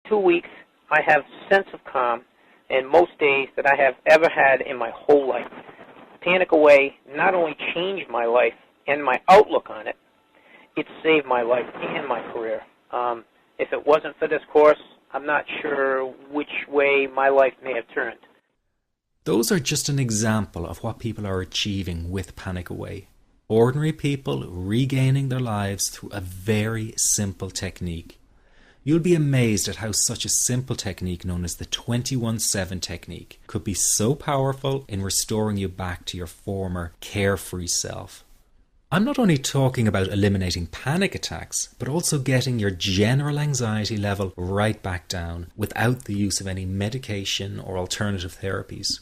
2 weeks, I have a sense of calm in most days that I have ever had in my whole life. Panic Away not only changed my life and my outlook on it, it saved my life and my career. If it wasn't for this course, I'm not sure which way my life may have turned. Those are just an example of what people are achieving with Panic Away. Ordinary people regaining their lives through a very simple technique. You'll be amazed at how such a simple technique known as the 21-7 technique could be so powerful in restoring you back to your former carefree self. I'm not only talking about eliminating panic attacks, but also getting your general anxiety level right back down without the use of any medication or alternative therapies.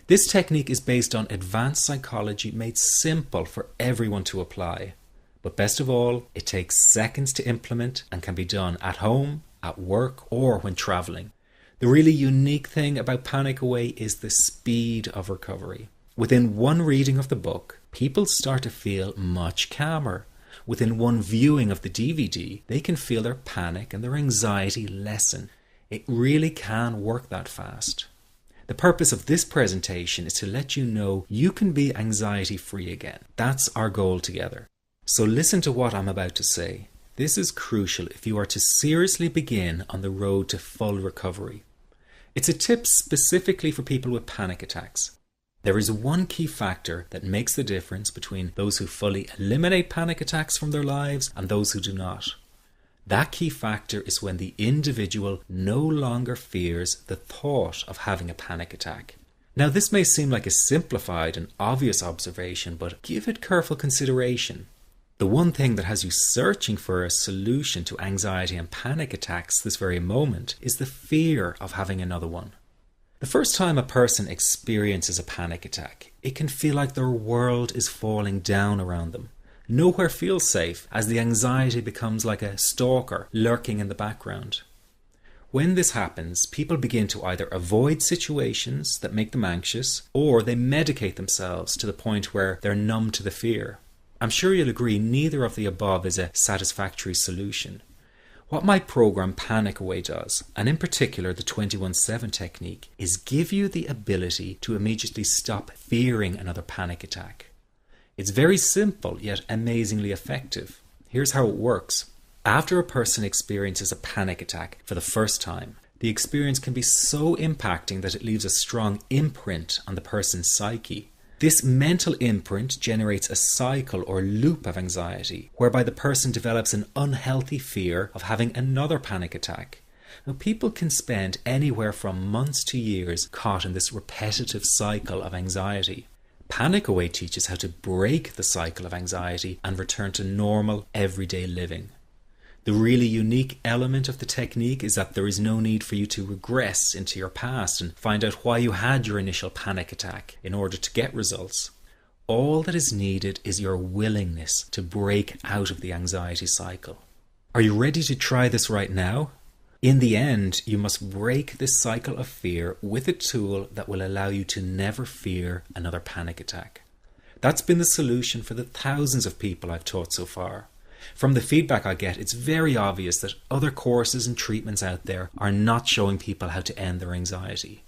This technique is based on advanced psychology made simple for everyone to apply. But best of all, it takes seconds to implement and can be done at home, at work, or when traveling. The really unique thing about Panic Away is the speed of recovery. Within one reading of the book, people start to feel much calmer. Within one viewing of the DVD, they can feel their panic and their anxiety lessen. It really can work that fast. The purpose of this presentation is to let you know you can be anxiety-free again. That's our goal together. So listen to what I'm about to say. This is crucial if you are to seriously begin on the road to full recovery. It's a tip specifically for people with panic attacks. There is one key factor that makes the difference between those who fully eliminate panic attacks from their lives and those who do not. That key factor is when the individual no longer fears the thought of having a panic attack. Now, this may seem like a simplified and obvious observation, but give it careful consideration. The one thing that has you searching for a solution to anxiety and panic attacks this very moment is the fear of having another one. The first time a person experiences a panic attack, it can feel like their world is falling down around them. Nowhere feels safe as the anxiety becomes like a stalker lurking in the background. When this happens, people begin to either avoid situations that make them anxious, or they medicate themselves to the point where they're numb to the fear. I'm sure you'll agree neither of the above is a satisfactory solution. What my program Panic Away does, and in particular the 21-7 technique, is give you the ability to immediately stop fearing another panic attack. It's very simple yet amazingly effective. Here's how it works. After a person experiences a panic attack for the first time, the experience can be so impacting that it leaves a strong imprint on the person's psyche. This mental imprint generates a cycle or loop of anxiety, whereby the person develops an unhealthy fear of having another panic attack. Now, people can spend anywhere from months to years caught in this repetitive cycle of anxiety. Panic Away teaches how to break the cycle of anxiety and return to normal, everyday living. The really unique element of the technique is that there is no need for you to regress into your past and find out why you had your initial panic attack in order to get results. All that is needed is your willingness to break out of the anxiety cycle. Are you ready to try this right now? In the end, you must break this cycle of fear with a tool that will allow you to never fear another panic attack. That's been the solution for the thousands of people I've taught so far. From the feedback I get, it's very obvious that other courses and treatments out there are not showing people how to end their anxiety.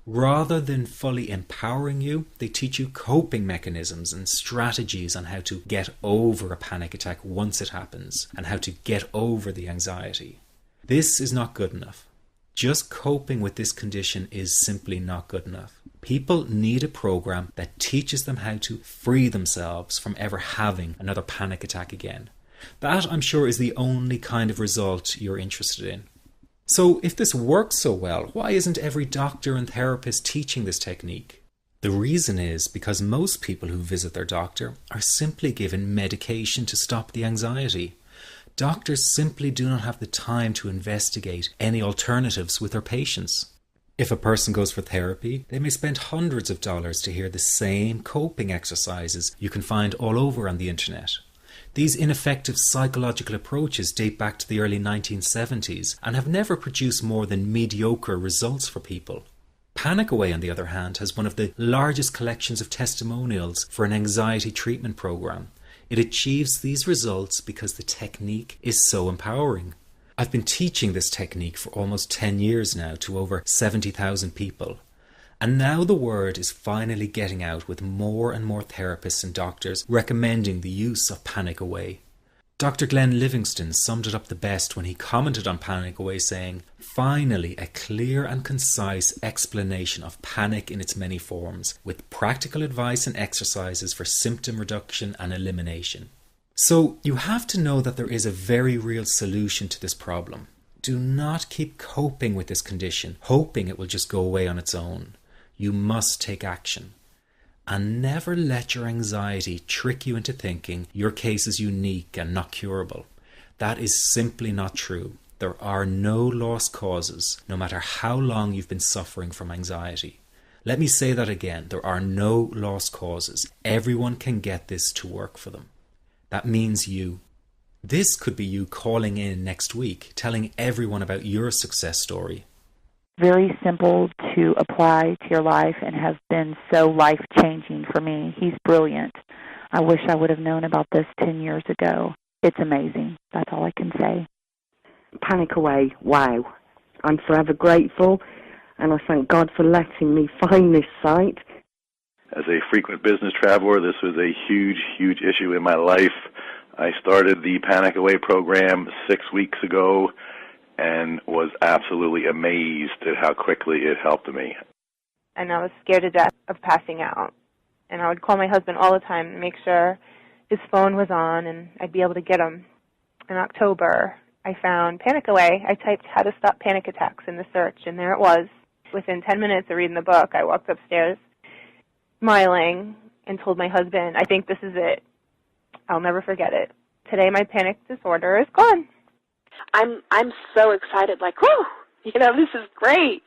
Rather than fully empowering you, they teach you coping mechanisms and strategies on how to get over a panic attack once it happens, and how to get over the anxiety. This is not good enough. Just coping with this condition is simply not good enough. People need a program that teaches them how to free themselves from ever having another panic attack again. That, I'm sure, is the only kind of result you're interested in. So if this works so well, why isn't every doctor and therapist teaching this technique? The reason is because most people who visit their doctor are simply given medication to stop the anxiety. Doctors simply do not have the time to investigate any alternatives with their patients. If a person goes for therapy, they may spend hundreds of dollars to hear the same coping exercises you can find all over on the internet. These ineffective psychological approaches date back to the early 1970s and have never produced more than mediocre results for people. Panic Away, on the other hand, has one of the largest collections of testimonials for an anxiety treatment program. It achieves these results because the technique is so empowering. I've been teaching this technique for almost 10 years now to over 70,000 people. And now the word is finally getting out with more and more therapists and doctors recommending the use of Panic Away. Dr. Glenn Livingston summed it up the best when he commented on Panic Away saying, "Finally, a clear and concise explanation of panic in its many forms, with practical advice and exercises for symptom reduction and elimination." So you have to know that there is a very real solution to this problem. Do not keep coping with this condition, hoping it will just go away on its own. You must take action. And never let your anxiety trick you into thinking your case is unique and not curable. That is simply not true. There are no lost causes, no matter how long you've been suffering from anxiety. Let me say that again. There are no lost causes. Everyone can get this to work for them. That means you. This could be you calling in next week, telling everyone about your success story. Very simple to apply to your life and has been so life-changing for me. He's brilliant. I wish I would have known about this 10 years ago. It's amazing. That's all I can say. Panic Away, wow. I'm forever grateful, and I thank God for letting me find this site. As a frequent business traveler, this was a huge, huge issue in my life. I started the Panic Away program 6 weeks ago and was absolutely amazed at how quickly it helped me. And I was scared to death of passing out. And I would call my husband all the time to make sure his phone was on and I'd be able to get him. In October, I found Panic Away. I typed "how to stop panic attacks" in the search, and there it was. Within 10 minutes of reading the book, I walked upstairs smiling and told my husband, "I think this is it. I'll never forget it. Today my panic disorder is gone." I'm so excited, like, whoo, this is great.